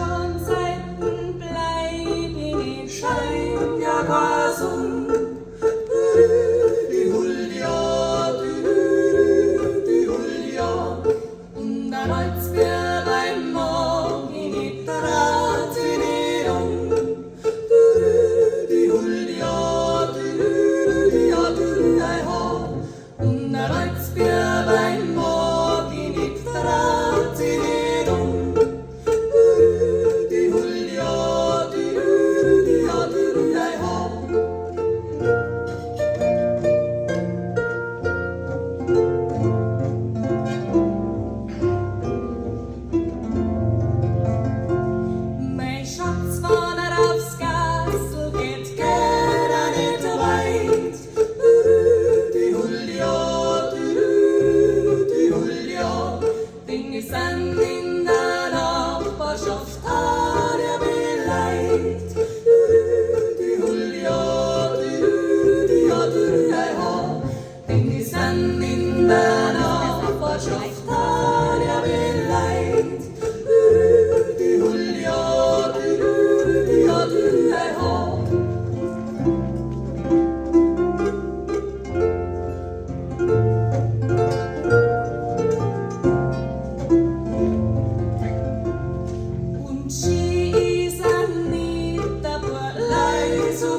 schon Seitenblei, den Schein ja gesund. Die Julia, die Julia, und dann als wir beim Morgen in der Rat in die Julia, und dann als wir beim Morgen in der Rat in die Julia, mein Schatz von aufs Gastel geht gerne nicht weit. Die Julia, Ding ist an in der Nachbarschaft, hat er beleidigt. Die Julia, Ding ist an in der Nachbarschaft, hat er beleidigt. Die Julia, und sie ist an nicht der Leid so